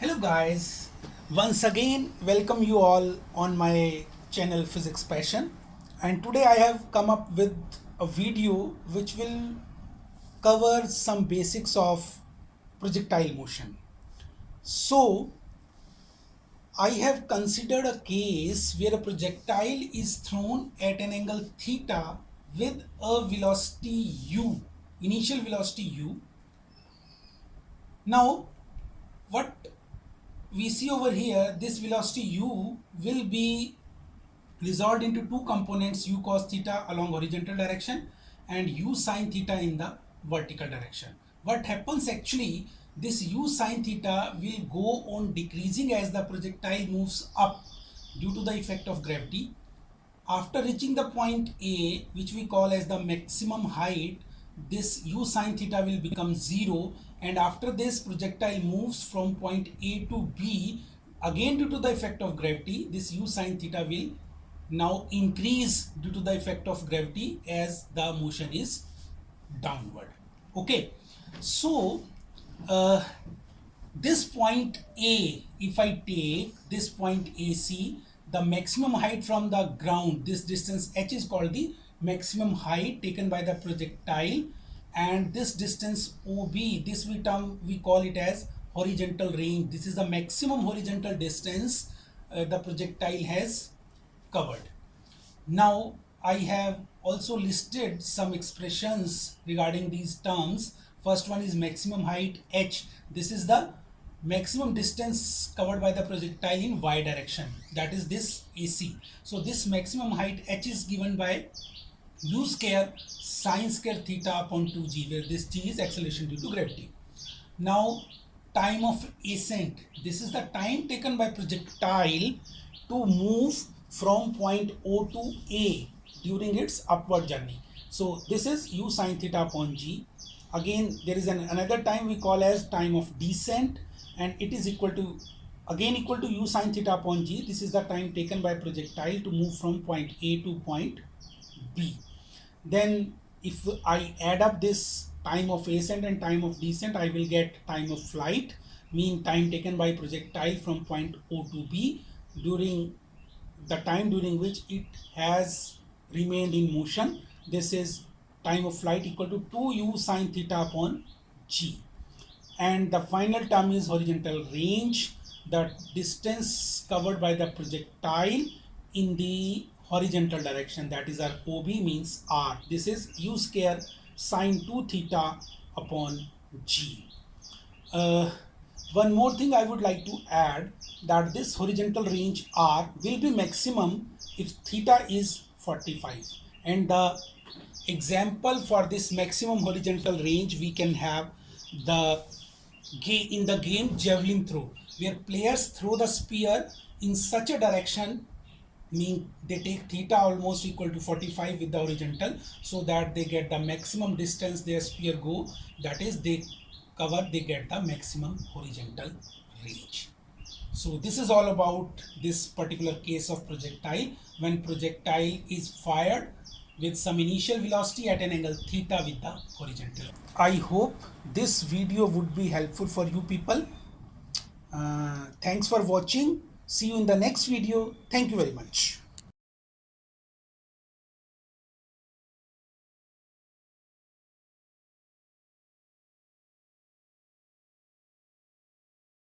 Hello guys, once again welcome you all on my channel Physics Passion, and today I have come up with a video which will cover some basics of projectile motion. So I have considered a case where a projectile is thrown at an angle theta with a velocity u, initial velocity u. Now what we see over here, this velocity u will be resolved into two components, u cos theta along horizontal direction and u sin theta in the vertical direction. What happens actually, this u sin theta will go on decreasing as the projectile moves up due to the effect of gravity. After reaching the point A, which we call as the maximum height, this u sin theta will become 0, and after this projectile moves from point A to B, again due to the effect of gravity, this u sin theta will now increase due to the effect of gravity as the motion is downward. Okay, so this point A, if I take this point AC, the maximum height from the ground, this distance h is called the maximum height taken by the projectile, and this distance OB, this we call it as horizontal range. This is the maximum horizontal distance the projectile has covered. Now I have also listed some expressions regarding these terms. First one is maximum height h. This is the maximum distance covered by the projectile in y direction, that is this AC. So this maximum height h is given by u square sine square theta upon 2g, where this g is acceleration due to gravity. Now time of ascent, this is the time taken by projectile to move from point O to A during its upward journey. So this is u sine theta upon g. Again there is another time we call as time of descent, and it is equal to u sine theta upon g. This is the time taken by projectile to move from point A to point B. Then if I add up this time of ascent and time of descent, I will get time of flight, mean time taken by projectile from point O to B during the time during which it has remained in motion. This is time of flight equal to 2u sine theta upon g. And the final term is horizontal range, the distance covered by the projectile in the horizontal direction, that is our OB, means r. This is u square sine 2 theta upon g. One more thing I would like to add, that this horizontal range r will be maximum if theta is 45, and the example for this maximum horizontal range we can have in the game javelin throw, where players throw the spear in such a direction, mean they take theta almost equal to 45 with the horizontal, so that they get the maximum distance their spear go, that is they get the maximum horizontal range. So this is all about this particular case of projectile, when projectile is fired with some initial velocity at an angle theta with the horizontal. I hope this video would be helpful for you people. Thanks for watching. See you in the next video. Thank you very much.